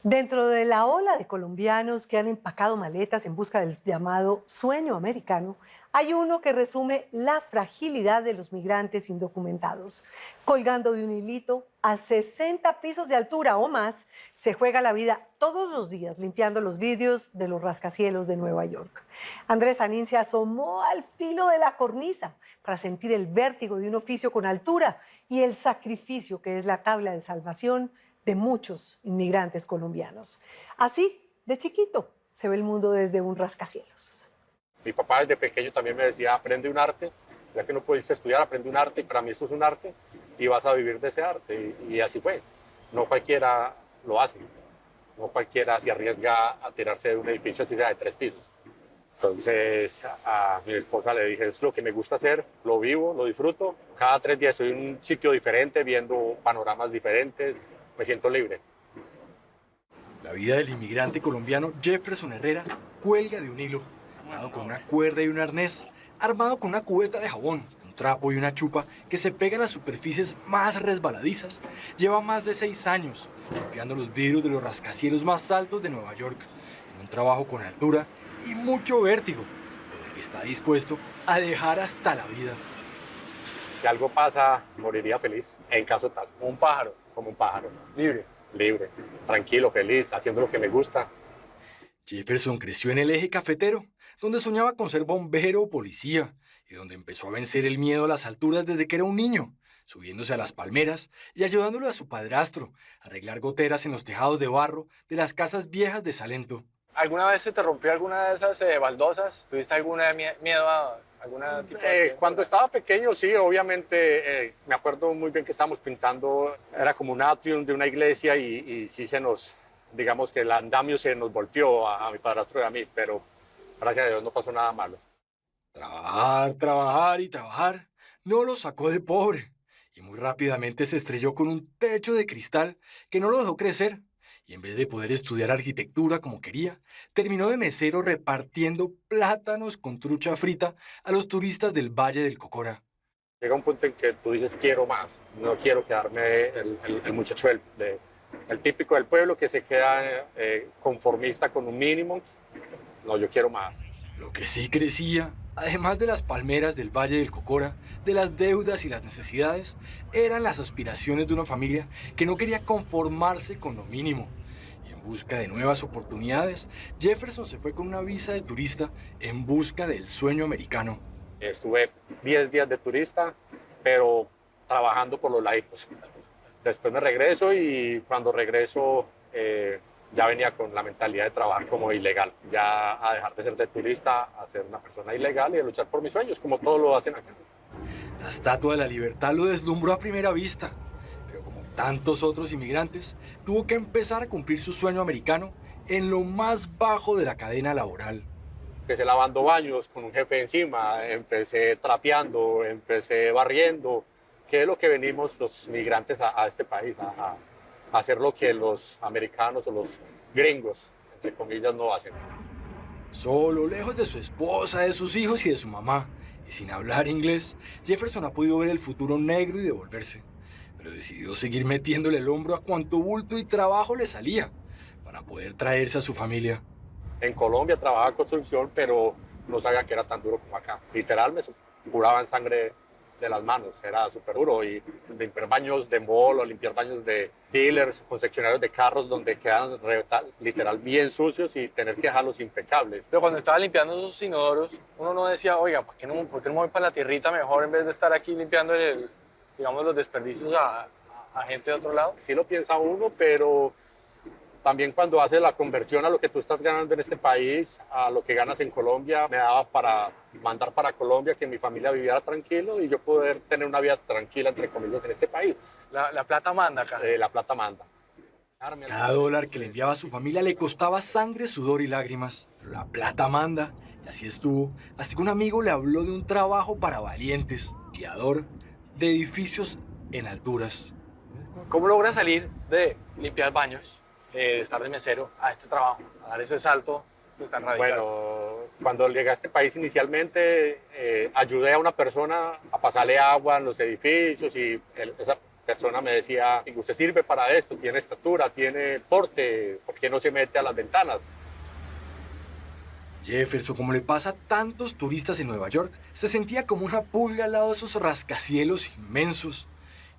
Dentro de la ola de colombianos que han empacado maletas en busca del llamado sueño americano, hay uno que resume la fragilidad de los migrantes indocumentados. Colgando de un hilito a 60 pisos de altura o más, se juega la vida todos los días limpiando los vidrios de los rascacielos de Nueva York. Andrés Anín se asomó al filo de la cornisa para sentir el vértigo de un oficio con altura y el sacrificio que es la tabla de salvación de muchos inmigrantes colombianos. Así, de chiquito, se ve el mundo desde un rascacielos. Mi papá desde pequeño también me decía, aprende un arte, ya que no pudiste estudiar, aprende un arte, y para mí esto es un arte, y vas a vivir de ese arte, y así fue. No cualquiera lo hace, no cualquiera se arriesga a tirarse de un edificio así sea de 3 pisos. Entonces a mi esposa le dije, es lo que me gusta hacer, lo vivo, lo disfruto. Cada 3 días estoy en un sitio diferente, viendo panoramas diferentes, me siento libre. La vida del inmigrante colombiano Jefferson Herrera cuelga de un hilo, atado con una cuerda y un arnés, armado con una cubeta de jabón, un trapo y una chupa que se pegan a las superficies más resbaladizas. Lleva más de 6 años limpiando los vidrios de los rascacielos más altos de Nueva York, en un trabajo con altura y mucho vértigo, por el que está dispuesto a dejar hasta la vida. Si algo pasa, moriría feliz, en caso tal. Como un pájaro, Libre. libre, tranquilo, feliz, haciendo lo que me gusta. Jefferson creció en el eje cafetero, donde soñaba con ser bombero o policía, y donde empezó a vencer el miedo a las alturas desde que era un niño, subiéndose a las palmeras y ayudándole a su padrastro a arreglar goteras en los tejados de barro de las casas viejas de Salento. ¿Alguna vez se te rompió alguna de esas baldosas? ¿Tuviste alguna miedo a alguna tipo de accidente? Cuando estaba pequeño, sí, obviamente, me acuerdo muy bien que estábamos pintando, era como un atrium de una iglesia y sí digamos que el andamio se nos volteó a mi padrastro y a mí, pero gracias a Dios no pasó nada malo. Trabajar, trabajar y trabajar no lo sacó de pobre, y muy rápidamente se estrelló con un techo de cristal que no lo dejó crecer, y en vez de poder estudiar arquitectura como quería, terminó de mesero repartiendo plátanos con trucha frita a los turistas del Valle del Cocora. Llega un punto en que tú dices, quiero más, no quiero quedarme el muchacho el típico del pueblo que se queda conformista con un mínimo. No, yo quiero más. Lo que sí crecía, además de las palmeras del Valle del Cocora, de las deudas y las necesidades, eran las aspiraciones de una familia que no quería conformarse con lo mínimo. Y en busca de nuevas oportunidades, Jefferson se fue con una visa de turista en busca del sueño americano. Estuve 10 días de turista, pero trabajando por los laditos. Después me regreso y cuando regreso ya venía con la mentalidad de trabajar como ilegal, ya a dejar de ser de turista, a ser una persona ilegal y a luchar por mis sueños, como todos lo hacen acá. La Estatua de la Libertad lo deslumbró a primera vista, pero como tantos otros inmigrantes, tuvo que empezar a cumplir su sueño americano en lo más bajo de la cadena laboral. Empecé lavando baños con un jefe encima, empecé trapeando, empecé barriendo, que es lo que venimos los migrantes a este país, a hacer lo que los americanos o los gringos, entre comillas, no hacen. Solo, lejos de su esposa, de sus hijos y de su mamá, y sin hablar inglés, Jefferson ha podido ver el futuro negro y devolverse, pero decidió seguir metiéndole el hombro a cuanto bulto y trabajo le salía, para poder traerse a su familia. En Colombia trabajaba en construcción, pero no sabía que era tan duro como acá. Literal, me curaban sangre de las manos, era súper duro. Y limpiar baños de mall o limpiar baños de dealers, concesionarios de carros, donde quedan literal bien sucios y tener que dejarlos impecables. Pero cuando estaba limpiando esos inodoros, uno no decía, oiga, por qué no me voy para la tierrita mejor en vez de estar aquí limpiando digamos, los desperdicios a gente de otro lado? Sí lo piensa uno, pero también cuando haces la conversión a lo que tú estás ganando en este país, a lo que ganas en Colombia, me daba para mandar para Colombia, que mi familia viviera tranquilo y yo poder tener una vida tranquila, entre comillas, en este país. La plata manda acá. La plata manda. Cada dólar que le enviaba a su familia le costaba sangre, sudor y lágrimas. Pero la plata manda, y así estuvo, hasta que un amigo le habló de un trabajo para valientes, guiador de edificios en alturas. ¿Cómo logras salir de limpiar baños, de estar de mesero, a este trabajo, a dar ese salto tan radical? Bueno, cuando llegué a este país inicialmente, ayudé a una persona a pasarle agua en los edificios y persona me decía, usted sirve para esto, tiene estatura, tiene porte, ¿por qué no se mete a las ventanas? Jefferson, como le pasa a tantos turistas en Nueva York, se sentía como una pulga al lado de esos rascacielos inmensos.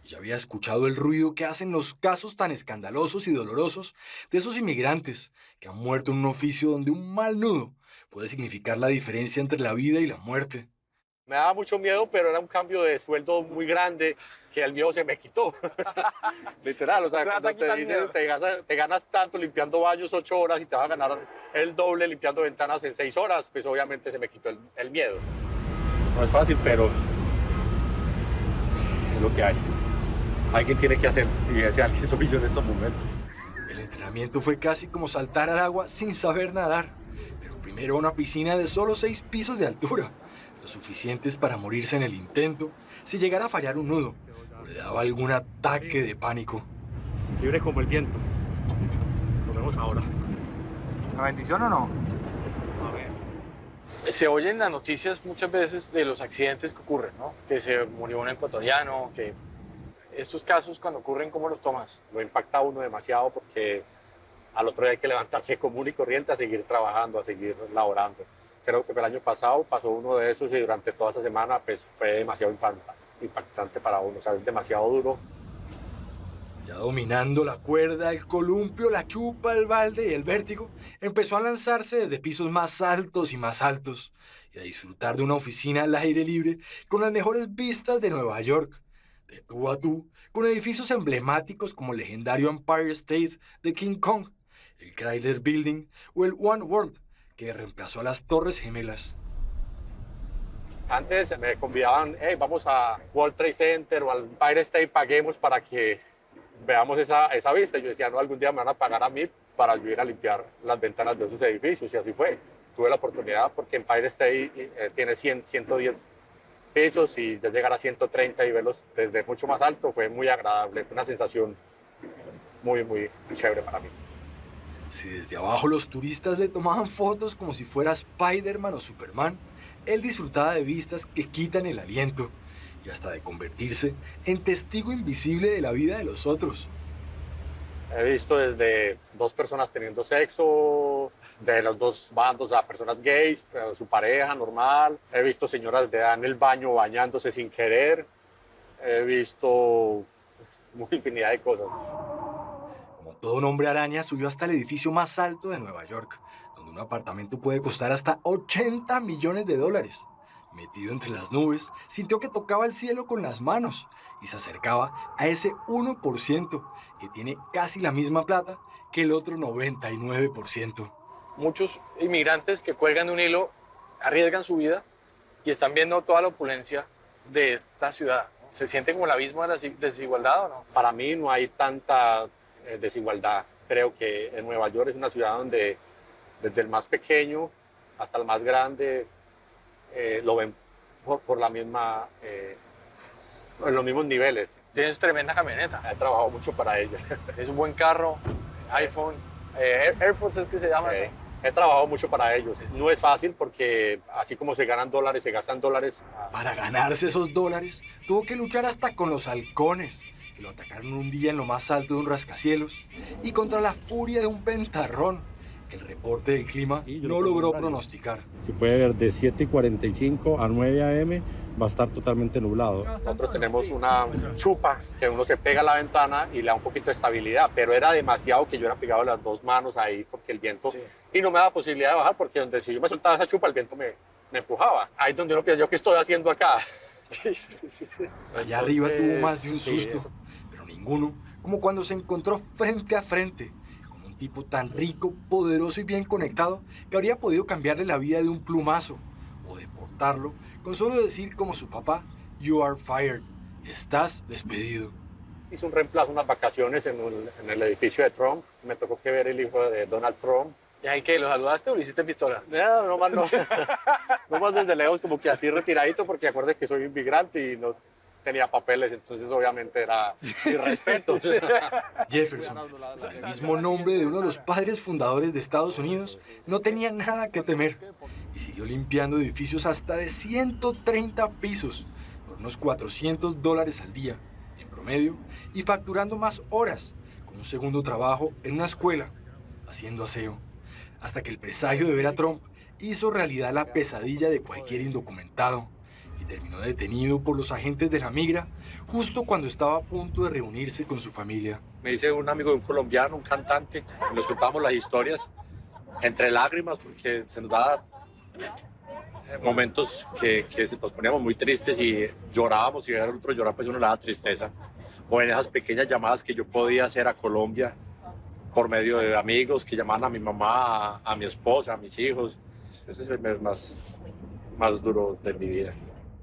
Y ya había escuchado el ruido que hacen los casos tan escandalosos y dolorosos de esos inmigrantes que han muerto en un oficio donde un mal nudo puede significar la diferencia entre la vida y la muerte. Me daba mucho miedo, pero era un cambio de sueldo muy grande que el miedo se me quitó. Literal, o sea, cuando te dicen te ganas tanto limpiando baños 8 horas y te vas a ganar el doble limpiando ventanas en 6 horas, pues obviamente se me quitó el miedo. No es fácil, pero es lo que hay. Alguien tiene que hacer, y ese alguien soy yo en estos momentos. El entrenamiento fue casi como saltar al agua sin saber nadar, pero primero a una piscina de solo 6 pisos de altura, lo suficientes para morirse en el intento si llegara a fallar un nudo o le daba algún ataque de pánico. Libre como el viento. Nos vemos ahora. ¿Una bendición o no? A ver. Se oyen las noticias muchas veces de los accidentes que ocurren, ¿no? Que se murió un ecuatoriano, que estos casos cuando ocurren, ¿cómo los tomas? Lo impacta a uno demasiado porque al otro día hay que levantarse común y corriente a seguir trabajando, a seguir laborando. Creo que el año pasado pasó uno de esos y durante toda esa semana pues, fue demasiado impactante para uno, o sea, es demasiado duro. Ya dominando la cuerda, el columpio, la chupa, el balde y el vértigo, empezó a lanzarse desde pisos más altos y a disfrutar de una oficina al aire libre con las mejores vistas de Nueva York, de tú a tú, con edificios emblemáticos como el legendario Empire State de King Kong, el Chrysler Building o el One World, que reemplazó a las Torres Gemelas. Antes me convidaban, hey, vamos a World Trade Center o al Empire State, paguemos para que veamos esa vista. Y yo decía, no, algún día me van a pagar a mí para ayudar a limpiar las ventanas de esos edificios, y así fue. Tuve la oportunidad porque Empire State tiene 110 pisos y ya llegar a 130 y verlos desde mucho más alto fue muy agradable, fue una sensación muy, muy chévere para mí. Si desde abajo los turistas le tomaban fotos como si fuera Spider-Man o Superman, él disfrutaba de vistas que quitan el aliento y hasta de convertirse en testigo invisible de la vida de los otros. He visto desde 2 personas teniendo sexo, de los 2 bandos a personas gays, su pareja normal. He visto señoras de edad en el baño bañándose sin querer. He visto una infinidad de cosas. Como todo un hombre araña, subió hasta el edificio más alto de Nueva York, donde un apartamento puede costar hasta $80 millones. Metido entre las nubes, sintió que tocaba el cielo con las manos y se acercaba a ese 1% que tiene casi la misma plata que el otro 99%. Muchos inmigrantes que cuelgan de un hilo arriesgan su vida y están viendo toda la opulencia de esta ciudad. ¿Se siente como el abismo de la desigualdad o no? Para mí no hay tanta desigualdad. Creo que en Nueva York es una ciudad donde desde el más pequeño hasta el más grande lo ven por la misma, en los mismos niveles. Tienes tremenda camioneta. He trabajado mucho para ella. Es un buen carro, iPhone, AirPods es que se llama Sí. eso. He trabajado mucho para ellos. No es fácil porque así como se ganan dólares, se gastan dólares. Para ganarse esos dólares, tuvo que luchar hasta con los halcones, que lo atacaron un día en lo más alto de un rascacielos, y contra la furia de un ventarrón, que el reporte del clima no logró pronosticar. Se puede ver de 7:45 a 9 a.m. va a estar totalmente nublado. Nosotros tenemos una chupa que uno se pega a la ventana y le da un poquito de estabilidad, pero era demasiado que yo era pegado las 2 manos ahí porque el viento, Sí. y no me daba posibilidad de bajar porque donde si yo me soltaba esa chupa el viento me empujaba. Ahí es donde uno piensa, ¿yo qué estoy haciendo acá? Allá arriba tuvo más de un Sí, susto, pero ninguno como cuando se encontró frente a frente con un tipo tan rico, poderoso y bien conectado que habría podido cambiarle la vida de un plumazo o deportarlo con solo decir como su papá, "You are fired", estás despedido. Hice un reemplazo, unas vacaciones en el edificio de Trump. Me tocó que ver el hijo de Donald Trump. ¿Y ahí qué? ¿Lo saludaste o le hiciste pistola? No más no. No más desde lejos, como que así retiradito, porque acuérdate que soy inmigrante y no tenía papeles, entonces obviamente era irrespeto. Jefferson, con el mismo nombre de uno de los padres fundadores de Estados Unidos, no tenía nada que temer y siguió limpiando edificios hasta de 130 pisos por unos $400 al día, en promedio y facturando más horas, con un segundo trabajo en una escuela, haciendo aseo, hasta que el presagio de ver a Trump hizo realidad la pesadilla de cualquier indocumentado y terminó detenido por los agentes de la migra justo cuando estaba a punto de reunirse con su familia. Me dice un amigo de un colombiano, un cantante, y nos contamos las historias entre lágrimas porque se nos da momentos que nos poníamos muy tristes y llorábamos y ver al otro llorar pues uno le da tristeza. O en esas pequeñas llamadas que yo podía hacer a Colombia por medio de amigos que llamaban a mi mamá, a mi esposa, a mis hijos. Ese es el mes más duro de mi vida.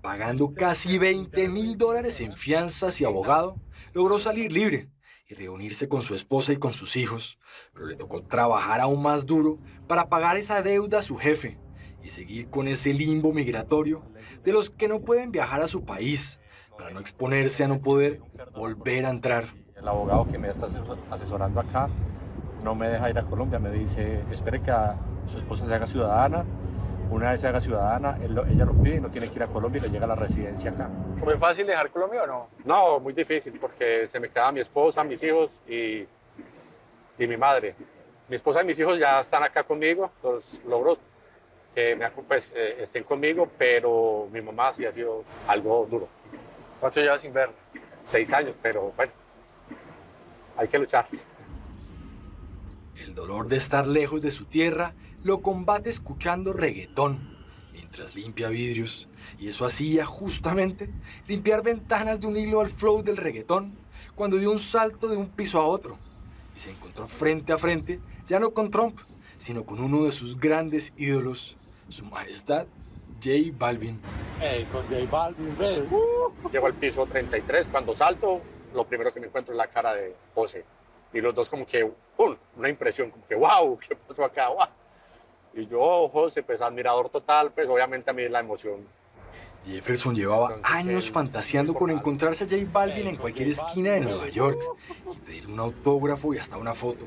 Pagando casi $20.000 en fianzas y abogado, logró salir libre y reunirse con su esposa y con sus hijos, pero le tocó trabajar aún más duro para pagar esa deuda a su jefe y seguir con ese limbo migratorio de los que no pueden viajar a su país para no exponerse a no poder volver a entrar. El abogado que me está asesorando acá no me deja ir a Colombia, me dice, espere que su esposa se haga ciudadana. Una vez se haga ciudadana, ella lo pide y no tiene que ir a Colombia y le llega la residencia acá. ¿Fue fácil dejar Colombia o no? No, muy difícil porque se me quedaba mi esposa, mis hijos y mi madre. Mi esposa y mis hijos ya están acá conmigo, los logro que estén conmigo, pero mi mamá sí ha sido algo duro. ¿Cuánto llevas sin ver? 6 años, pero bueno, hay que luchar. El dolor de estar lejos de su tierra lo combate escuchando reggaetón mientras limpia vidrios, y eso hacía justamente limpiar ventanas de un hilo al flow del reggaetón cuando dio un salto de un piso a otro y se encontró frente a frente ya no con Trump, sino con uno de sus grandes ídolos, su majestad J Balvin. Hey, con J Balvin, red. Llego al piso 33, cuando salto, lo primero que me encuentro es la cara de José. Y los dos como que, ¡pum!, una impresión, como que, ¡wow!, ¿qué pasó acá? ¡Wow! Y yo, José, pues admirador total, pues obviamente a mí la emoción. Jefferson llevaba Entonces, años fantaseando con encontrarse a J Balvin en cualquier esquina de Nueva York y pedir un autógrafo y hasta una foto.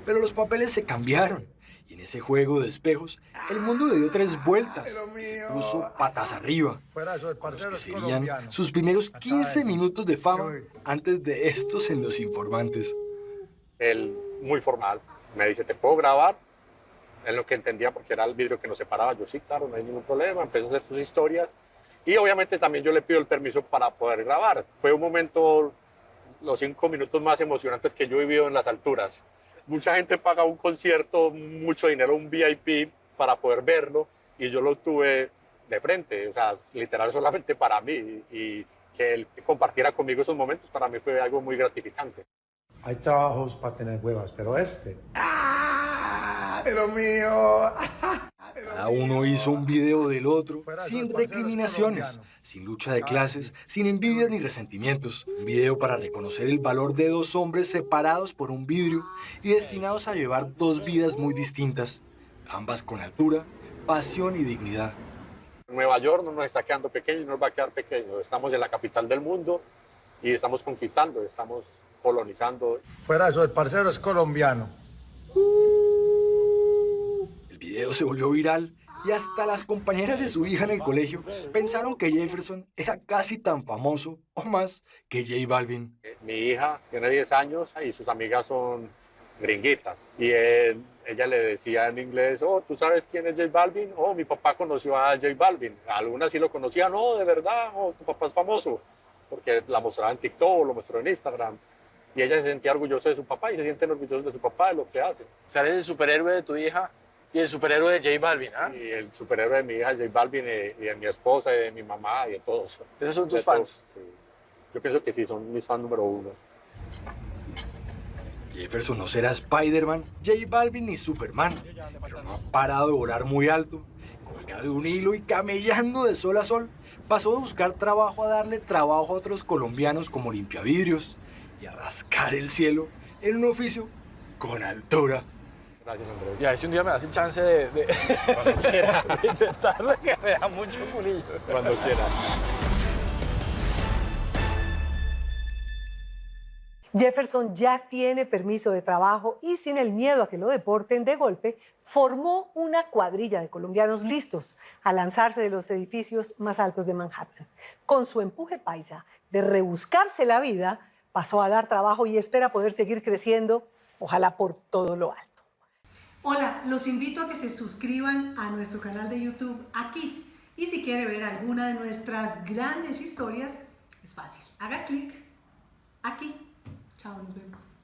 Pero los papeles se cambiaron y en ese juego de espejos el mundo le dio 3 vueltas y se puso patas arriba, con los que serían sus primeros 15 minutos de fama antes de estos en Los Informantes. Él, muy formal, me dice, ¿te puedo grabar? En lo que entendía porque era el vidrio que nos separaba. Yo sí, claro, no hay ningún problema. Empezó a hacer sus historias y obviamente también yo le pido el permiso para poder grabar. Fue un momento, los 5 minutos más emocionantes que yo he vivido en las alturas. Mucha gente paga un concierto, mucho dinero, un VIP para poder verlo y yo lo tuve de frente, o sea, literal solamente para mí, y que él compartiera conmigo esos momentos para mí fue algo muy gratificante. Hay trabajos para tener huevas, pero este... ¡Ah! ¡De lo mío! Cada uno hizo un video del otro, sin recriminaciones, sin lucha de clases, sin envidias ni resentimientos. Un video para reconocer el valor de 2 hombres separados por un vidrio y destinados a llevar 2 vidas muy distintas, ambas con altura, pasión y dignidad. Nueva York no nos está quedando pequeño, no nos va a quedar pequeño. Estamos en la capital del mundo y estamos conquistando, estamos colonizando. Fuera de eso, el parcero es colombiano. El video se volvió viral y hasta las compañeras de su hija en el colegio pensaron que Jefferson era casi tan famoso o más que J Balvin. Mi hija tiene 10 años y sus amigas son gringuitas. Y ella le decía en inglés, oh, ¿tú sabes quién es J Balvin? Oh, mi papá conoció a J Balvin. Algunas sí lo conocían, no, de verdad, oh, tu papá es famoso. Porque la mostraba en TikTok, lo mostró en Instagram. Y ella se sentía orgullosa de su papá y se sienten orgullosos de su papá, de lo que hace. O sea, eres el superhéroe de tu hija y el superhéroe de J Balvin, ¿ah? Y el superhéroe de mi hija, J Balvin, y de mi esposa, y de mi mamá, y de todos. ¿Esos son De tus fans? todos, sí. Yo pienso que sí, son mis fans número 1. Jefferson no será Spider-Man, J Balvin ni Superman, pero no ha parado de volar muy alto, colgado de un hilo y camellando de sol a sol. Pasó de buscar trabajo a darle trabajo a otros colombianos como limpiavidrios y a rascar el cielo en un oficio con altura. Gracias, Andrés. Y a ver si un día me das el chance de intentarle, que me da mucho culillo. Cuando quieras. Jefferson ya tiene permiso de trabajo y sin el miedo a que lo deporten de golpe, formó una cuadrilla de colombianos listos a lanzarse de los edificios más altos de Manhattan. Con su empuje paisa de rebuscarse la vida, pasó a dar trabajo y espera poder seguir creciendo, ojalá por todo lo alto. Hola, los invito a que se suscriban a nuestro canal de YouTube aquí. Y si quiere ver alguna de nuestras grandes historias, es fácil. Haga clic aquí. Chao, nos vemos.